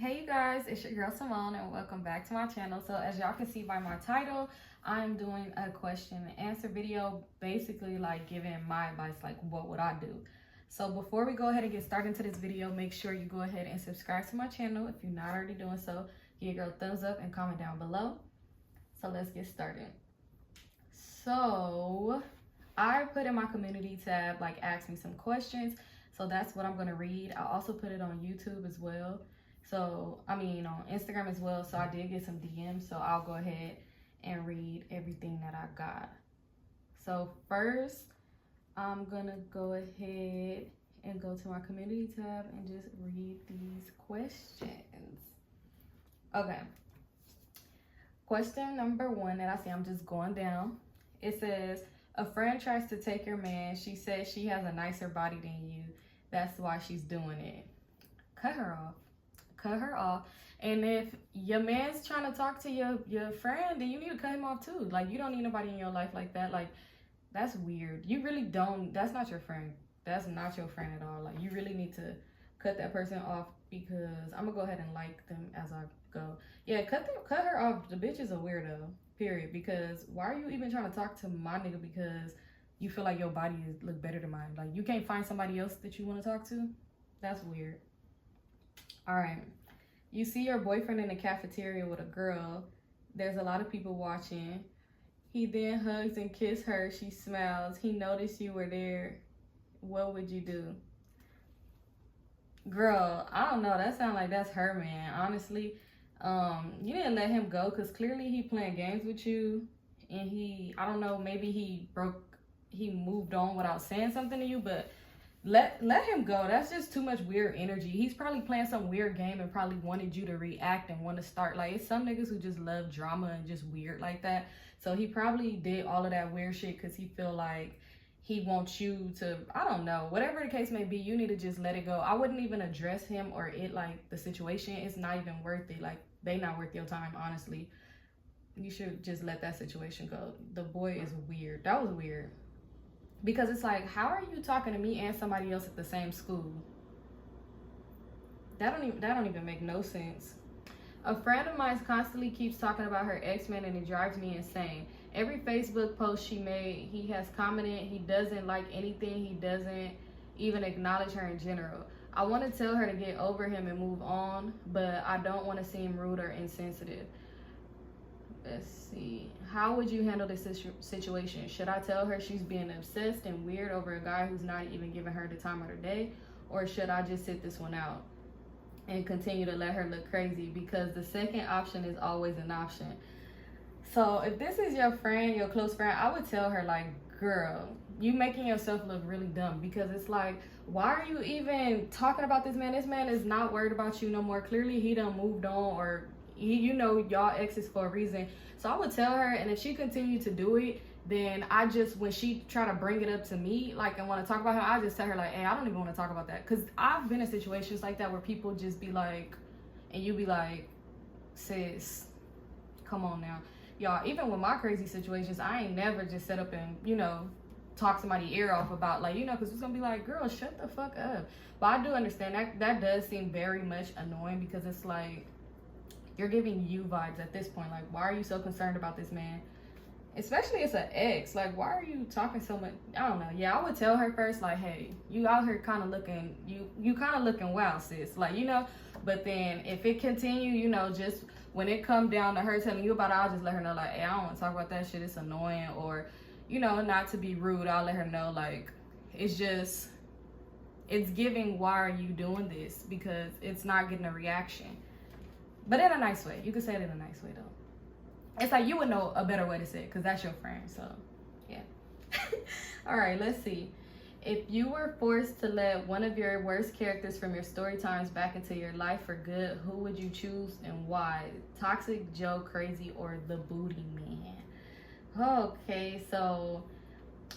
Hey you guys, it's your girl Symone and welcome back to my channel. So as y'all can see by my title, I'm doing a question and answer video, basically like giving my advice, like what would I do. So before we go ahead and get started into this video, make sure you go ahead and subscribe to my channel if you're not already doing so. Give your girl a thumbs up and comment down below. So let's get started. So I put in my community tab, like ask me some questions. So that's what I'm gonna read. I also put it on YouTube as well. So, on Instagram as well. So I did get some DMs. So I'll go ahead and read everything that I got. So first, I'm gonna go ahead and go to my community tab and just read these questions. Okay. Question number 1 that I see, I'm just going down. It says, a friend tries to take your man. She says she has a nicer body than you. That's why she's doing it. Cut her off. Cut her off. And if your man's trying to talk to your friend, then you need to cut him off too. Like, you don't need nobody in your life like that. Like, that's weird. You really don't. That's not your friend. That's not your friend at all. Like, you really need to cut that person off, because I'm gonna go ahead and like them as I go. Yeah, cut her off. The bitch is a weirdo, period. Because why are you even trying to talk to my nigga because you feel like your body look better than mine? Like, you can't find somebody else that you want to talk to? That's weird. All right. You see your boyfriend in the cafeteria with a girl. There's a lot of people watching. He then hugs and kisses her. She smiles. He noticed you were there. What would you do? Girl, I don't know. That sounds like that's her man, honestly. You didn't let him go because clearly he playing games with you. And I don't know, maybe he moved on without saying something to you, but let him go. That's just too much weird energy. He's probably playing some weird game and probably wanted you to react and want to start. Like, it's some niggas who just love drama and just weird like that. So he probably did all of that weird shit because he feel like he wants you to, I don't know, whatever the case may be. You need to just let it go. I wouldn't even address him or it, like the situation. It's not even worth it. Like, they not worth your time, honestly. You should just let that situation go. The boy is weird. That was weird. Because it's like, how are you talking to me and somebody else at the same school? That don't even make no sense. A friend of mine constantly keeps talking about her ex-man and it drives me insane. Every Facebook post she made, he has commented. He doesn't like anything. He doesn't even acknowledge her in general. I want to tell her to get over him and move on, but I don't want to seem rude or insensitive. Let's see. How would you handle this situation? Should I tell her she's being obsessed and weird over a guy who's not even giving her the time of her day? Or should I just sit this one out and continue to let her look crazy? Because the second option is always an option. So if this is your friend, your close friend, I would tell her, like, girl, you making yourself look really dumb. Because it's like, why are you even talking about this man? This man is not worried about you no more. Clearly he done moved on, or y'all exes for a reason. So I would tell her, and if she continued to do it, then when she try to bring it up to me, like, and want to talk about her, I just tell her, like, hey, I don't even want to talk about that. Because I've been in situations like that where people just be like, and you be like, sis, come on now. Y'all, even with my crazy situations, I ain't never just set up and, talk somebody's ear off about, like, because it's going to be like, girl, shut the fuck up. But I do understand that does seem very much annoying, because it's like, you're giving you vibes at this point. Like, why are you so concerned about this man? Especially it's an ex. Like, why are you talking so much? I don't know. Yeah, I would tell her first, like, hey, you out here kind of looking, you kind of looking wild, sis. Like, but then if it continue, just when it come down to her telling you about it, I'll just let her know, like, hey, I don't want to talk about that shit. It's annoying. Or, not to be rude, I'll let her know, like, it's giving, why are you doing this? Because it's not getting a reaction. But in a nice way. You can say it in a nice way, though. It's like, you would know a better way to say it because that's your friend. So, yeah. All right, let's see. If you were forced to let one of your worst characters from your story times back into your life for good, who would you choose and why? Toxic, Joe, Crazy, or the Booty Man? Okay, so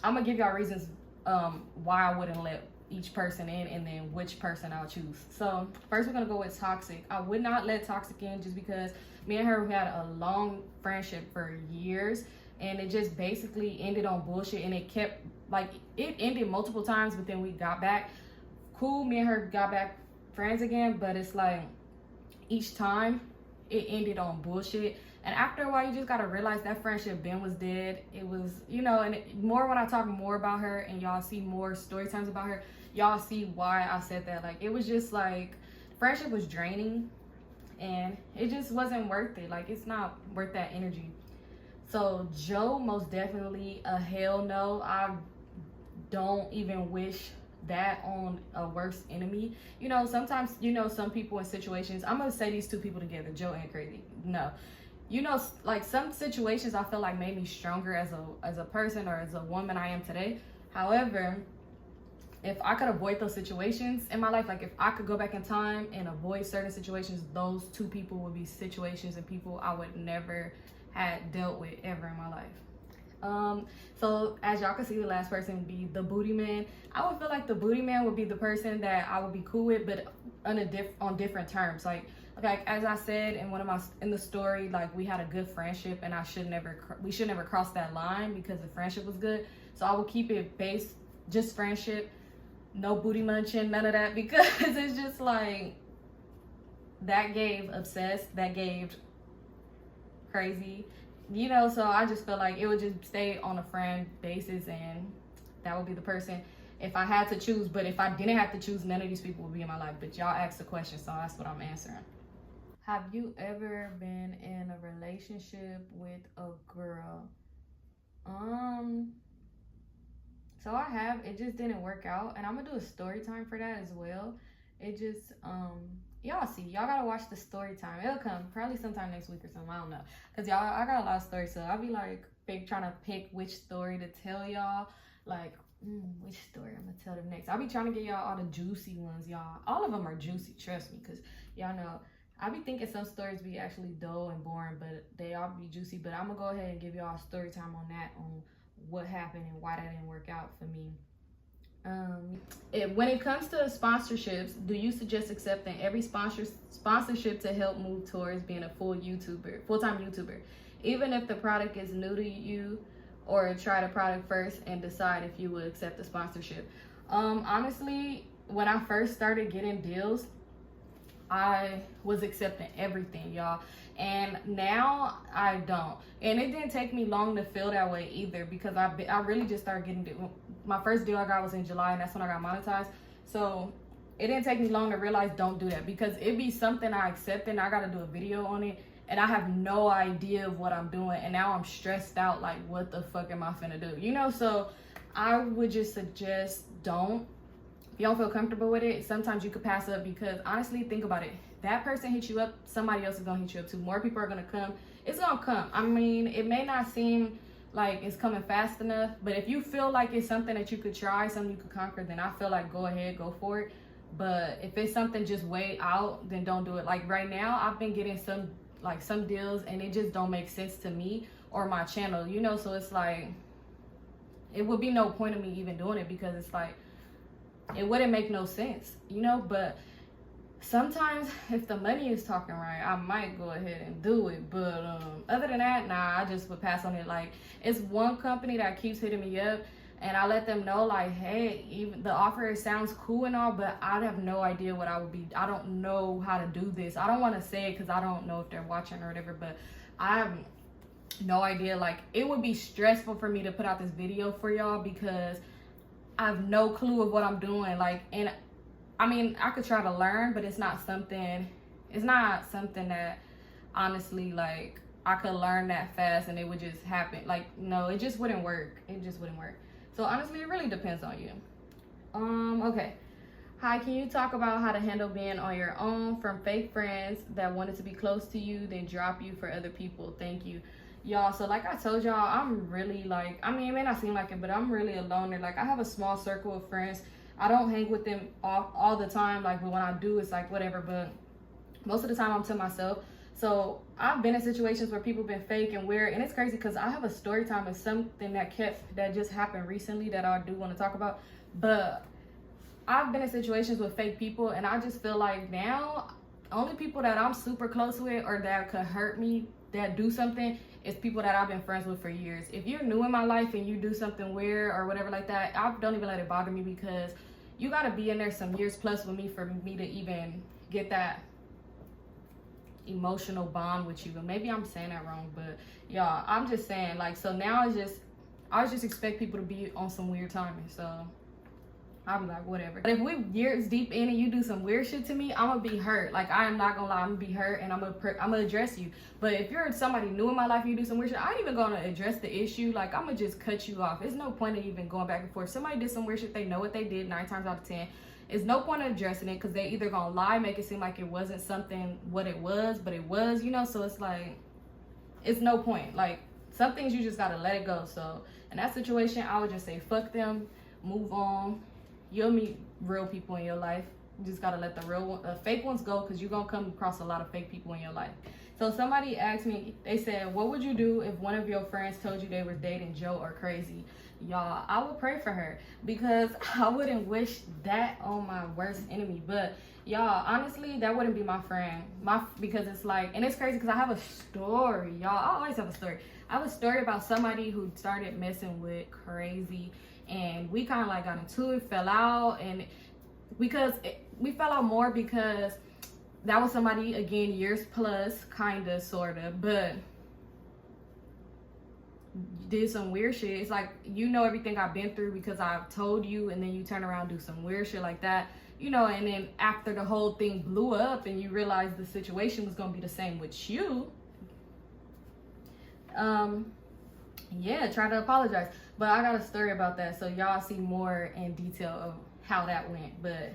I'm going to give y'all reasons why I wouldn't let each person in, and then which person I'll choose. So first we're gonna go with Toxic. I would not let Toxic in just because me and her had a long friendship for years, and it just basically ended on bullshit, and it kept, like, it ended multiple times, but then we got back cool. Me and her got back friends again, but it's like, each time it ended on bullshit. And after a while, you just gotta realize that friendship Ben was dead. It was, you know, and more when I talk more about her and y'all see more story times about her, y'all see why I said that. Like, it was just like, friendship was draining and it just wasn't worth it. Like, it's not worth that energy. So Joe, most definitely a hell no. I don't even wish that on a worst enemy. You know, sometimes, you know, some people in situations, I'm gonna say these two people together, Joe and Crazy. No, you know, like some situations I feel like made me stronger as a person or as a woman I am today. However, if I could avoid those situations in my life, like if I could go back in time and avoid certain situations, those two people would be situations and people I would never had dealt with ever in my life. So as y'all can see, the last person would be the booty man. I would feel like the booty man would be the person that I would be cool with, but on different terms. Like as I said in the story, like we had a good friendship, and we should never cross that line because the friendship was good. So I would keep it based just friendship, no booty munching, none of that, because it's just like that gave obsessed, that gave crazy, you know. So I just feel like it would just stay on a friend basis, and that would be the person if I had to choose. But if I didn't have to choose, none of these people would be in my life. But y'all asked the question, so that's what I'm answering. Have you ever been in a relationship with a girl? So I have. It just didn't work out, and I'm gonna do a story time for that as well. It just y'all see, y'all gotta watch the story time. It'll come probably sometime next week or something, I don't know, because y'all, I got a lot of stories, so I'll be like trying to pick which story to tell y'all, like which story I'm gonna tell them next. I'll be trying to get y'all all the juicy ones, y'all. All of them are juicy, trust me, because y'all know I be thinking some stories be actually dull and boring, but they all be juicy. But I'm gonna go ahead and give y'all a story time on that, on what happened and why that didn't work out for me. When it comes to sponsorships, do you suggest accepting every sponsorship to help move towards being a full-time YouTuber, even if the product is new to you, or try the product first and decide if you would accept the sponsorship? Honestly, when I first started getting deals, I was accepting everything, y'all, and now I don't. And it didn't take me long to feel that way either, because I really just started getting my first deal I got was in July, and that's when I got monetized. So it didn't take me long to realize don't do that, because it be something I accept and I gotta do a video on it, and I have no idea of what I'm doing, and now I'm stressed out like what the fuck am I finna do, you know? So I would just suggest don't. If you don't feel comfortable with it, sometimes you could pass up, because honestly, think about it. That person hit you up, somebody else is gonna hit you up too. More people are gonna come. It's gonna come. I mean, it may not seem like it's coming fast enough, but if you feel like it's something that you could try, something you could conquer, then I feel like go ahead, go for it. But if it's something just way out, then don't do it. Like right now, I've been getting some deals, and it just don't make sense to me or my channel, you know? So it's like, it would be no point of me even doing it, because it's like, it wouldn't make no sense, you know? But sometimes if the money is talking right, I might go ahead and do it. But other than that, nah, I just would pass on it. Like, it's one company that keeps hitting me up, and I let them know, like, hey, even the offer sounds cool and all, but I have no idea what I don't know how to do this. I don't want to say it because I don't know if they're watching or whatever, but I have no idea. Like, it would be stressful for me to put out this video for y'all, because I have no clue of what I'm doing. Like, and I mean, I could try to learn, but it's not something that honestly, like, I could learn that fast and it would just happen. Like, no, it just wouldn't work. It just wouldn't work. So honestly, it really depends on you. Okay. Hi, can you talk about how to handle being on your own from fake friends that wanted to be close to you, then drop you for other people? Thank you. Y'all, so like I told y'all, I'm really like, I mean, it may not seem like it, but I'm really a loner. Like, I have a small circle of friends. I don't hang with them all the time. Like, but when I do, it's like whatever. But most of the time I'm to myself. So I've been in situations where people been fake and weird, and it's crazy because I have a story time of something that just happened recently that I do want to talk about. But I've been in situations with fake people, and I just feel like now only people that I'm super close with or that could hurt me, that do something, is people that I've been friends with for years. If you're new in my life and you do something weird or whatever like that, I don't even let it bother me, because you got to be in there some years plus with me for me to even get that emotional bond with you. And maybe I'm saying that wrong, but y'all, I'm just saying, like, so now I just expect people to be on some weird timing. So I'll be like, whatever. But if we years deep in and you do some weird shit to me, I'm gonna be hurt. Like, I am not gonna lie, I'm gonna be hurt, and I'm gonna address you. But if you're somebody new in my life and you do some weird shit, I ain't even gonna address the issue. Like, I'm gonna just cut you off. There's no point in even going back and forth. Somebody did some weird shit, they know what they did 9 times out of 10. There's no point in addressing it, because they either gonna lie, make it seem like it wasn't something what it was, but it was, you know. So it's like, it's no point. Like, some things you just gotta let it go. So in that situation, I would just say fuck them, move on. You'll meet real people in your life. You just gotta let the fake ones go, because you're gonna come across a lot of fake people in your life. So somebody asked me, they said, what would you do if one of your friends told you they were dating Joe or Crazy? Y'all, I would pray for her, because I wouldn't wish that on my worst enemy. But y'all, honestly, that wouldn't be my friend. Because it's like, and it's crazy because I have a story, y'all. I always have a story. I have a story about somebody who started messing with Crazy, and we kind of like got into it, fell out, and we fell out more because that was somebody, again, years plus, kind of, sort of, but did some weird shit. It's like, you know, everything I've been through because I've told you, and then you turn around and do some weird shit like that, you know. And then after the whole thing blew up and you realize the situation was gonna be the same with you, yeah, try to apologize. But I got a story about that, so y'all see more in detail of how that went. But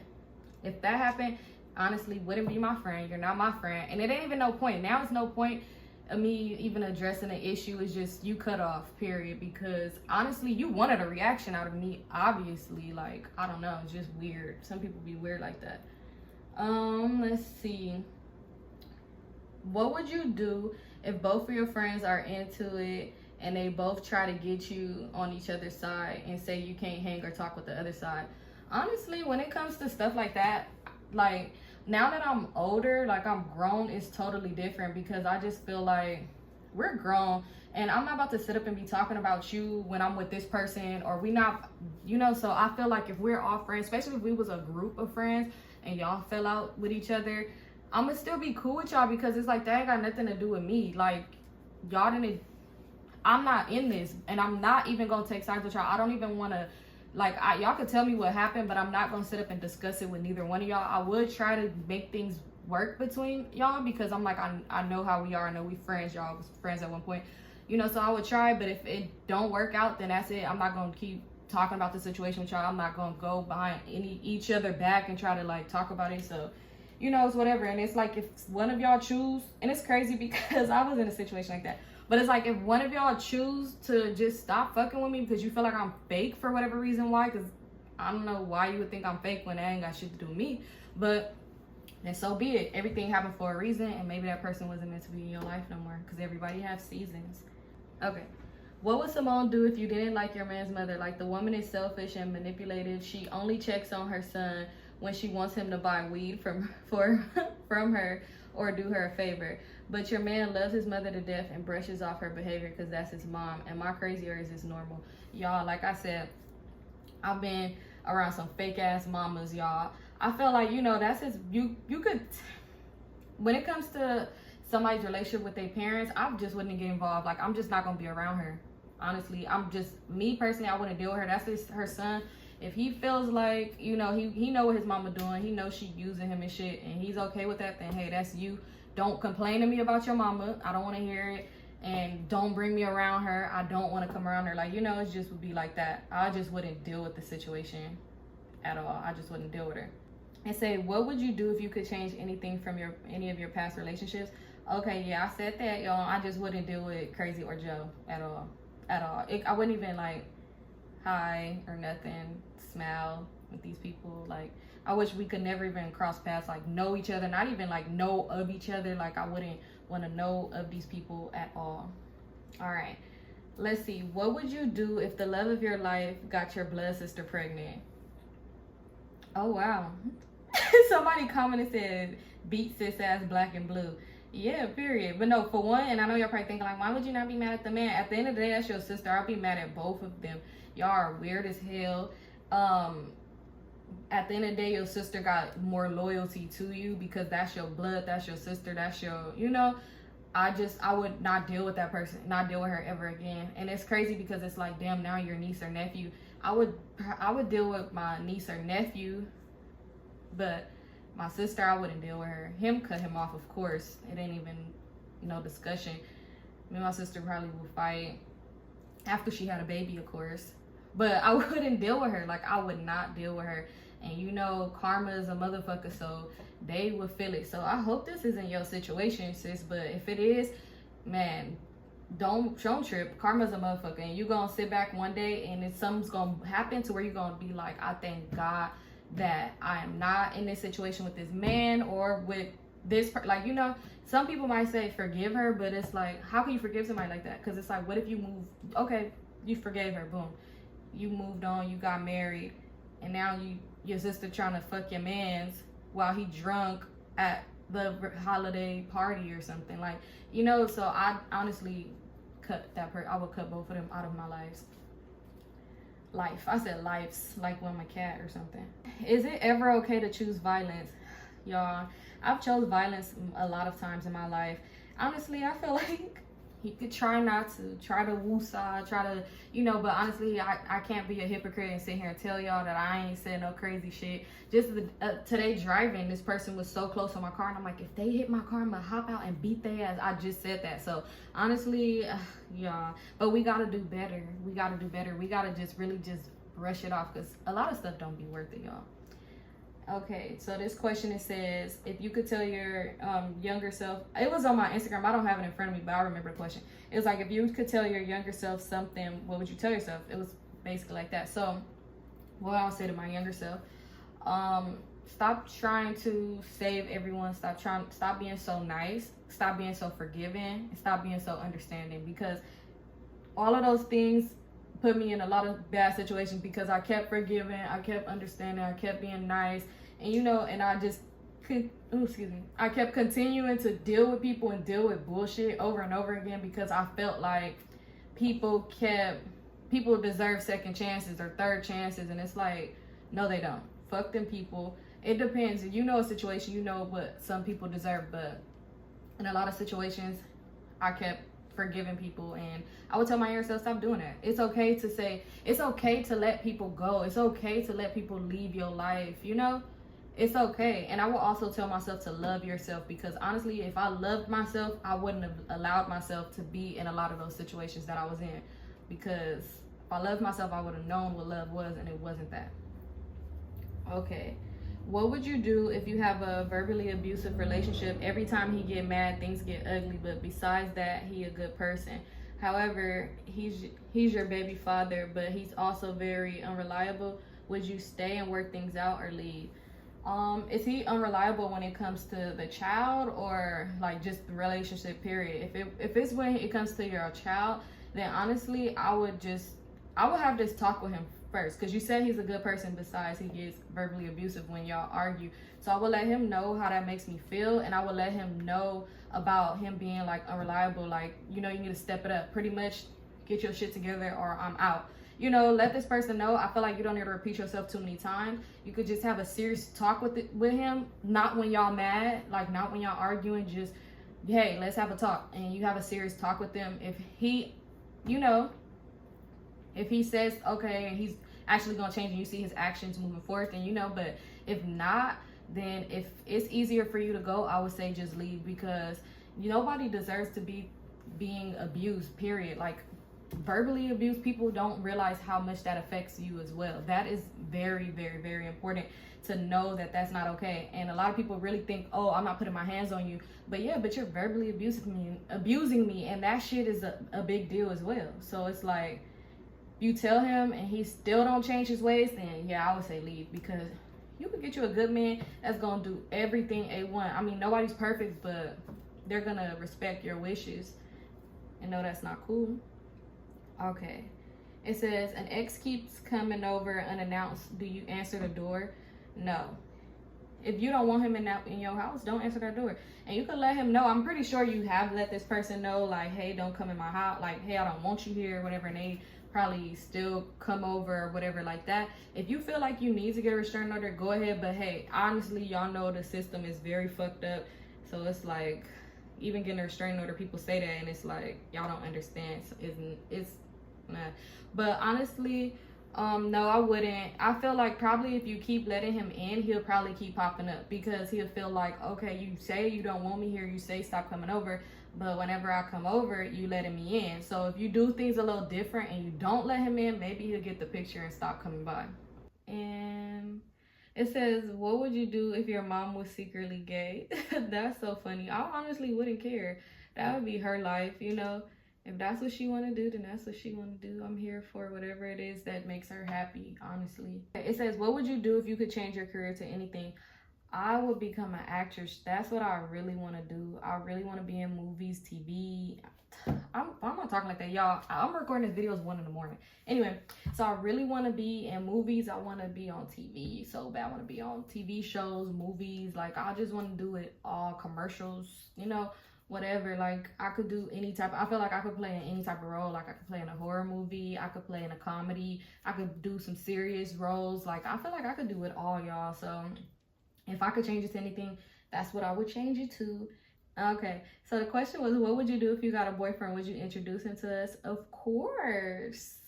if that happened, honestly, wouldn't be my friend. You're not my friend, and it ain't even no point. Now it's no point of me even addressing the issue. It's just you cut off, period. Because honestly, you wanted a reaction out of me, obviously. Like, I don't know, it's just weird. Some people be weird like that. Let's see. What would you do if both of your friends are into it and they both try to get you on each other's side and say you can't hang or talk with the other side? Honestly, when it comes to stuff like that, like, now that I'm older, like, I'm grown, it's totally different, because I just feel like we're grown, and I'm not about to sit up and be talking about you when I'm with this person, or we not, you know. So I feel like if we're all friends, especially if we was a group of friends and y'all fell out with each other, I'm gonna still be cool with y'all, because it's like, that ain't got nothing to do with me. Like, y'all didn't, I'm not in this, and I'm not even gonna take sides with y'all. I don't even want to, like, y'all could tell me what happened, but I'm not gonna sit up and discuss it with neither one of y'all. I would try to make things work between y'all, because I'm like, I know how we are. I know we friends. Y'all was friends at one point, you know. So I would try, but if it don't work out, then that's it. I'm not gonna keep talking about the situation with y'all. I'm not gonna go behind each other back and try to, like, talk about it. So, you know, it's whatever. And it's like, if one of y'all choose, and it's crazy because I was in a situation like that, but it's like, if one of y'all choose to just stop fucking with me because you feel like I'm fake for whatever reason, why? Because I don't know why you would think I'm fake when that ain't got shit to do with me. But then so be it. Everything happened for a reason, and maybe that person wasn't meant to be in your life no more, because everybody has seasons. Okay. What would Symone do if you didn't like your man's mother? Like, the woman is selfish and manipulative. She only checks on her son when she wants him to buy weed from her or do her a favor. But your man loves his mother to death and brushes off her behavior because that's his mom. Am I crazy, or is this normal? Y'all, like I said, I've been around some fake ass mamas, y'all. I feel like, you know, that's his, you could, when it comes to somebody's relationship with their parents, I just wouldn't get involved. Like, I'm just not gonna be around her. Honestly, me personally, I wouldn't deal with her. That's her son. If he feels like, you know, he know what his mama doing, he knows she using him and shit, and he's okay with that, then hey, that's you. Don't complain to me about your mama. I don't want to hear it. And don't bring me around her. I don't want to come around her. Like, you know, it just would be like that. I just wouldn't deal with the situation at all. I just wouldn't deal with her. And say, what would you do if you could change anything from any of your past relationships? Okay, yeah, I said that, y'all. I just wouldn't deal with Crazy or Joe at all. At all. I wouldn't even, like, hi or nothing, smile with these people. Like, I wish we could never even cross paths, like, know each other, not even, like, know of each other. Like, I wouldn't want to know of these people at all. All right, let's see. What would you do if the love of your life got your blood sister pregnant? Oh, wow. Somebody commented, said, beat sis ass black and blue. Yeah, period. But no, for one, and I know y'all probably thinking, like, why would you not be mad at the man? At the end of the day, that's your sister. I'll be mad at both of them. Y'all are weird as hell. at the end of the day, your sister got more loyalty to you because that's your blood, that's your sister, that's your, you know. I would not deal with that person, not deal with her ever again. And it's crazy because it's like, damn, now your niece or nephew. I would deal with my niece or nephew, but my sister, I wouldn't deal with her. Him, cut him off, of course. It ain't even no discussion. Me and my sister probably would fight after she had a baby, of course. But I wouldn't deal with her. Like, I would not deal with her. And you know, karma is a motherfucker, so they would feel it. So I hope this isn't your situation, sis. But if it is, man, don't trip. Karma's a motherfucker. And you gonna sit back one day and something's gonna happen to where you're gonna be like, I thank God that I am not in this situation with this man or with this like, you know, some people might say forgive her, but it's like, how can you forgive somebody like that? Because it's like, what if you move, okay, you forgave her, boom, you moved on, you got married, and now your sister trying to fuck your mans while he drunk at the holiday party or something, like, you know. So I honestly I would cut both of them out of my lives. I said lives, like when my cat or something. Is it ever okay to choose violence? Y'all, I've chose violence a lot of times in my life. Honestly, I feel like you could try not to, try to woosah, try to, you know, but honestly, I can't be a hypocrite and sit here and tell y'all that I ain't said no crazy shit. Just today driving, this person was so close to my car, and I'm like, if they hit my car, I'm gonna hop out and beat their ass. I just said that. So honestly, y'all, but we gotta do better. We gotta do better. We gotta just really just brush it off, because a lot of stuff don't be worth it, y'all. Okay, so this question, it says, if you could tell your younger self, it was on my Instagram, I don't have it in front of me, but I remember the question. It was like, if you could tell your younger self something, what would you tell yourself? It was basically like that. So what I'll say to my younger self, stop trying to save everyone, stop being so nice, stop being so forgiving, and stop being so understanding, because all of those things put me in a lot of bad situations, because I kept forgiving, I kept understanding, I kept being nice, and you know, and I just I kept continuing to deal with people and deal with bullshit over and over again, because I felt like people deserve second chances or third chances, and it's like, no, they don't. Fuck them people. It depends. You know a situation, you know what some people deserve, but in a lot of situations, I kept forgiving people, and I would tell my younger self, stop doing that. It's okay to say, it's okay to let people go. It's okay to let people leave your life, you know? It's okay. And I will also tell myself to love yourself, because honestly, if I loved myself, I wouldn't have allowed myself to be in a lot of those situations that I was in, because if I loved myself, I would have known what love was, and it wasn't that. Okay. What would you do if you have a verbally abusive relationship? Every time he get mad, things get ugly, but besides that, he a good person. However, he's your baby father, but he's also very unreliable. Would you stay and work things out or leave? Is he unreliable when it comes to the child, or like just the relationship period? If it's when it comes to your child, then honestly, I would have this talk with him first, because you said he's a good person, besides he gets verbally abusive when y'all argue. So I will let him know how that makes me feel, and I will let him know about him being like unreliable, like, you know, you need to step it up, pretty much get your shit together or I'm out. You know, let this person know. I feel like you don't need to repeat yourself too many times. You could just have a serious talk with him, not when y'all mad, like not when y'all arguing, just, hey, let's have a talk. And you have a serious talk with him. If he, you know, if he says, okay, and he's actually going to change and you see his actions moving forward, then you know. But if not, then if it's easier for you to go, I would say just leave, because nobody deserves to be being abused, period. Like, verbally abused people don't realize how much that affects you as well. That is very, very, very important to know that that's not okay. And a lot of people really think, oh, I'm not putting my hands on you. But yeah, but you're verbally abusing me, and that shit is a big deal as well. So it's like, you tell him and he still don't change his ways, then yeah, I would say leave, because you could get you a good man that's gonna do everything A1. I mean, nobody's perfect, but they're gonna respect your wishes and know that's not cool. Okay, it says, an ex keeps coming over unannounced. Do you answer the door? No. If you don't want him in your house, don't answer that door. And you can let him know. I'm pretty sure you have let this person know, like, hey, don't come in my house. Like, hey, I don't want you here, whatever. And they probably still come over or whatever like that. If you feel like you need to get a restraining order, go ahead. But hey, honestly, y'all know the system is very fucked up. So it's like, even getting a restraining order, people say that, and it's like, y'all don't understand. So it's nah. But honestly, no, I wouldn't. I feel like probably if you keep letting him in, he'll probably keep popping up, because he'll feel like, okay, you say you don't want me here, you say stop coming over, but whenever I come over, you letting me in. So if you do things a little different and you don't let him in, maybe he'll get the picture and stop coming by. And it says, what would you do if your mom was secretly gay? That's so funny. I honestly wouldn't care. That would be her life, you know. If that's what she want to do, then that's what she want to do. I'm here for whatever it is that makes her happy, honestly. It says, what would you do if you could change your career to anything? I would become an actress. That's what I really want to do. I really want to be in movies, TV. I'm not talking like that, y'all. I'm recording this videos 1 in the morning. Anyway, so I really want to be in movies. I want to be on TV so bad. I want to be on TV shows, movies. Like, I just want to do it all, commercials, you know, whatever. Like, I could do any type. I feel like I could play in any type of role. Like, I could play in a horror movie. I could play in a comedy. I could do some serious roles. Like, I feel like I could do it all, y'all. So if I could change it to anything, that's what I would change it to. Okay, so the question was, what would you do if you got a boyfriend? Would you introduce him to us? Of course.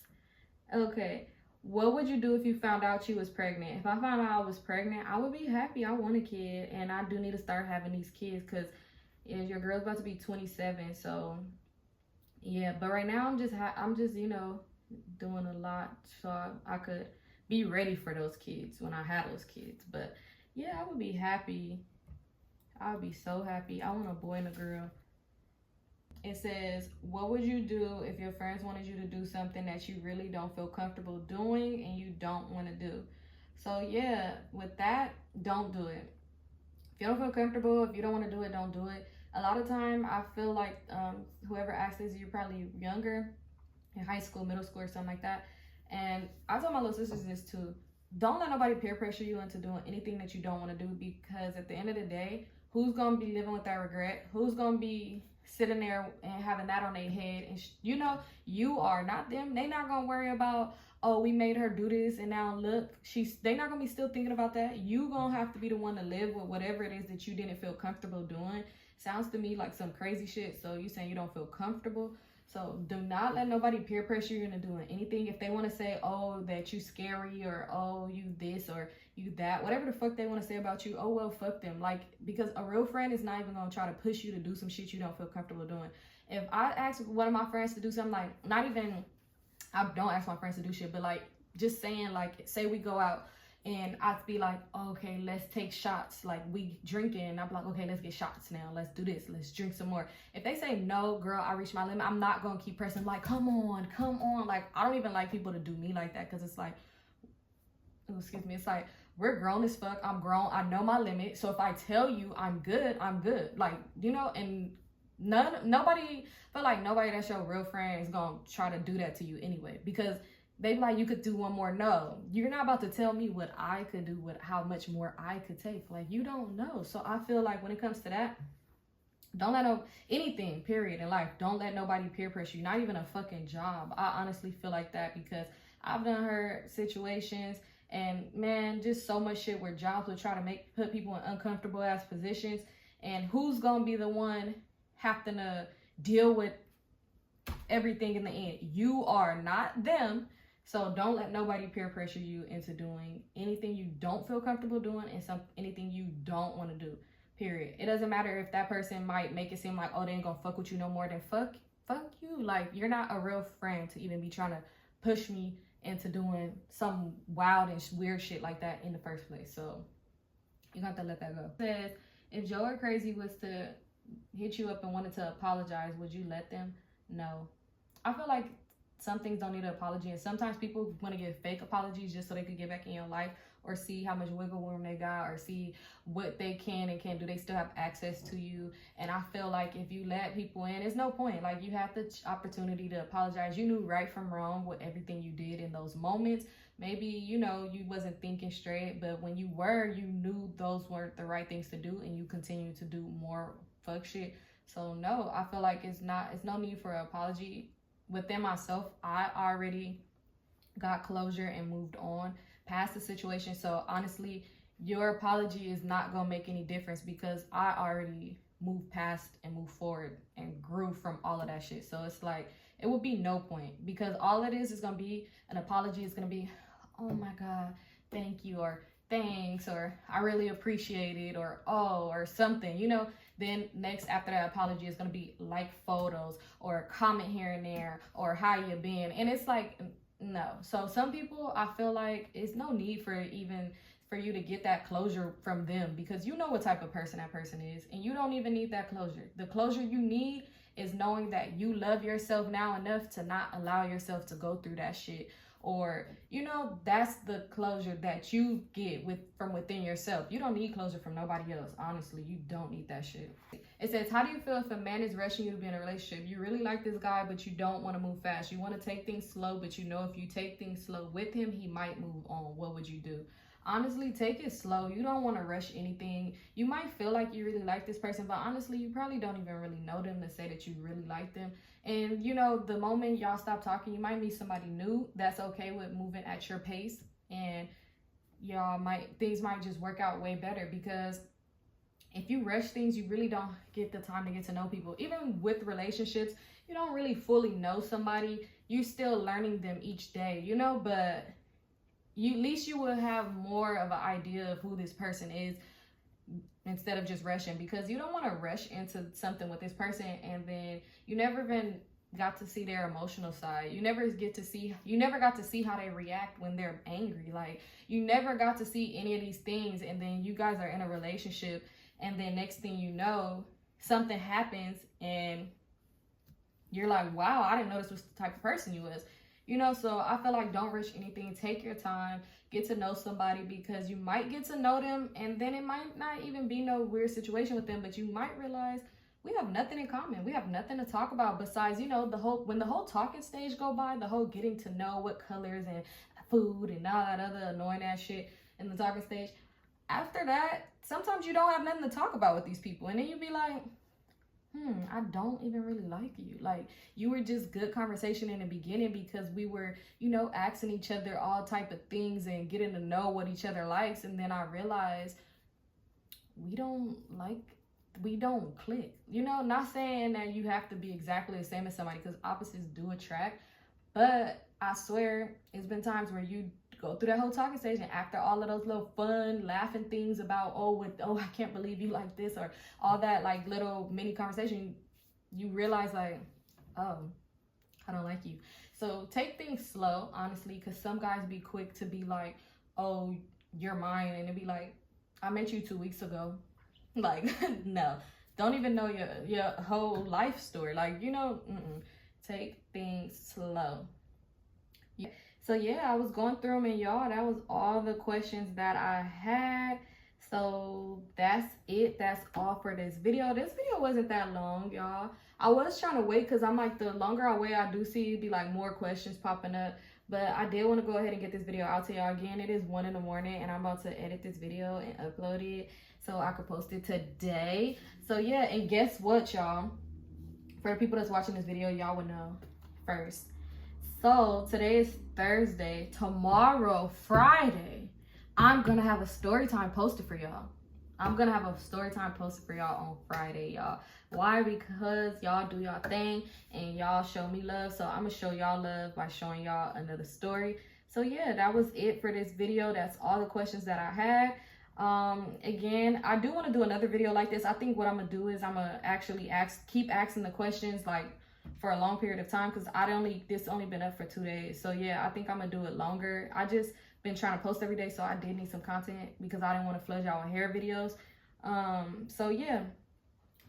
Okay, what would you do if you found out you was pregnant? If I found out I was pregnant, I would be happy. I want a kid, and I do need to start having these kids, because your girl's about to be 27. So yeah, but right now I'm just you know, doing a lot so I could be ready for those kids when I have those kids. But yeah, I would be happy. I would be so happy. I want a boy and a girl. It says, what would you do if your friends wanted you to do something that you really don't feel comfortable doing and you don't want to do? So yeah, with that, don't do it. If you don't feel comfortable, if you don't want to do it, don't do it. A lot of time, I feel like whoever asked this, you're probably younger, in high school, middle school, or something like that. And I told my little sisters this too. Don't let nobody peer pressure you into doing anything that you don't want to do, because at the end of the day, who's going to be living with that regret? Who's going to be sitting there and having that on their head? And you know, you are, not them. They not going to worry about, oh, we made her do this and now look, they not going to be still thinking about that. You going to have to be the one to live with whatever it is that you didn't feel comfortable doing. Sounds to me like some crazy shit. So you saying you don't feel comfortable? So do not let nobody peer pressure you into doing anything. If they want to say, oh, that you scary, or oh, you this or you that, whatever the fuck they want to say about you, oh well, fuck them. Like, because a real friend is not even going to try to push you to do some shit you don't feel comfortable doing. If I ask one of my friends to do something, like, not even, I don't ask my friends to do shit, but like, just saying, like, say we go out and I'd be like, oh, okay, let's take shots. Like, we drinking. And I'm like, okay, let's get shots now. Let's do this. Let's drink some more. If they say, no, girl, I reached my limit, I'm not going to keep pressing. Like, come on, come on. Like, I don't even like people to do me like that, because it's like, oh, excuse me. It's like, we're grown as fuck. I'm grown. I know my limit. So if I tell you I'm good, I'm good. Like, you know, and nobody that's your real friend is going to try to do that to you anyway, because they like, you could do one more. No, you're not about to tell me what I could do, how much more I could take. Like, you don't know. So I feel like when it comes to that, don't let anything, period, in life, don't let nobody peer pressure you, not even a fucking job. I honestly feel like that, because I've done heard situations, and man, just so much shit where jobs will try to put people in uncomfortable ass positions, and who's gonna be the one having to deal with everything in the end? You are, not them. So don't let nobody peer pressure you into doing anything you don't feel comfortable doing, and anything you don't want to do, period. It doesn't matter if that person might make it seem like, oh, they ain't gonna fuck with you no more, then fuck you. Like, you're not a real friend to even be trying to push me into doing some wild and weird shit like that in the first place. So you got to let that go. It says, if Joe or Crazy was to hit you up and wanted to apologize, would you let them? No. I feel like some things don't need an apology, and sometimes people want to give fake apologies just so they could get back in your life, or see how much wiggle room they got, or see what they can and can't do. They still have access to you. And I feel like if you let people in, there's no point. Like, you have the opportunity to apologize. You knew right from wrong with everything you did in those moments. Maybe, you know, you wasn't thinking straight, but when you were, you knew those weren't the right things to do, and you continue to do more fuck shit. So no, I feel like it's no need for an apology. within myself, I already got closure and moved on past the situation. So honestly, your apology is not gonna make any difference because I already moved past and moved forward and grew from all of that shit. So it's like, it would be no point, because all it is gonna be an apology. Is gonna be, oh my God, thank you, or thanks, or I really appreciate it, or oh, or something, you know. Then next after that apology is gonna be like photos or a comment here and there or how you been. And it's like, no. So some people, I feel like it's no need for you to get that closure from them, because you know what type of person that person is, and you don't even need that closure. The closure you need is knowing that you love yourself now enough to not allow yourself to go through that shit. Or, you know, that's the closure that you get from within yourself. You don't need closure from nobody else. Honestly, you don't need that shit. It says, how do you feel if a man is rushing you to be in a relationship? You really like this guy, but you don't want to move fast. You want to take things slow, but you know if you take things slow with him, he might move on. What would you do? Honestly, take it slow. You don't want to rush anything. You might feel like you really like this person, but honestly, you probably don't even really know them to say that you really like them. And, you know, the moment y'all stop talking, you might meet somebody new that's okay with moving at your pace. And things might just work out way better, because if you rush things, you really don't get the time to get to know people. Even with relationships, you don't really fully know somebody. You're still learning them each day, you know, but at least you will have more of an idea of who this person is instead of just rushing, because you don't want to rush into something with this person and then you never even got to see their emotional side. You never got to see how they react when they're angry. Like, you never got to see any of these things, and then you guys are in a relationship, and then next thing you know, something happens and you're like, wow, I didn't know this was the type of person you was. You know, so I feel like don't rush anything. Take your time, get to know somebody, because you might get to know them and then it might not even be no weird situation with them, but you might realize we have nothing in common. We have nothing to talk about besides, you know, when the whole talking stage go by, the whole getting to know what colors and food and all that other annoying ass shit in the talking stage. After that, sometimes you don't have nothing to talk about with these people, and then you be like, I don't even really like you. Like, you were just good conversation in the beginning because we were, you know, asking each other all type of things and getting to know what each other likes. And then I realized we don't click. You know, not saying that you have to be exactly the same as somebody, because opposites do attract. But I swear, it's been times where you go through that whole talking stage, and after all of those little fun laughing things about oh I can't believe you like this, or all that like little mini conversation, you realize like, oh, I don't like you. So take things slow, honestly, because some guys be quick to be like, oh, you're mine, and it'd be like, I met you 2 weeks ago. Like, no, don't even know your whole life story. Like, you know, take things slow. So yeah, I was going through them, and y'all, that was all the questions that I had. So that's it. That's all for this video. This video wasn't that long, y'all. I was trying to wait because I'm like, the longer I wait, I do see it be like more questions popping up. But I did want to go ahead and get this video out to y'all. Again, it is 1 in the morning, and I'm about to edit this video and upload it so I could post it today. So yeah, and guess what, y'all? For the people that's watching this video, y'all would know first. So today is Thursday. Tomorrow, Friday, I'm gonna have a story time posted for y'all. I'm gonna have a story time posted for y'all on Friday, y'all. Why? Because y'all do y'all thing and y'all show me love. So I'm gonna show y'all love by showing y'all another story. So yeah, that was it for this video. That's all the questions that I had. Again, I do want to do another video like this. I think what I'm gonna do is I'm gonna actually keep asking the questions like for a long period of time, because this only been up for 2 days. So yeah, I think I'm gonna do it longer. I just been trying to post every day, so I did need some content because I didn't want to flood y'all with hair videos. So yeah,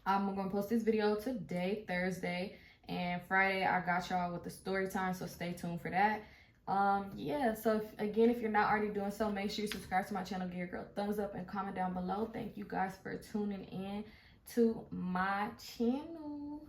I'm gonna post this video today, Thursday, and Friday I got y'all with the story time, so stay tuned for that. Yeah, so if you're not already doing so, make sure you subscribe to my channel, give your girl a thumbs up, and comment down below. Thank you guys for tuning in to my channel.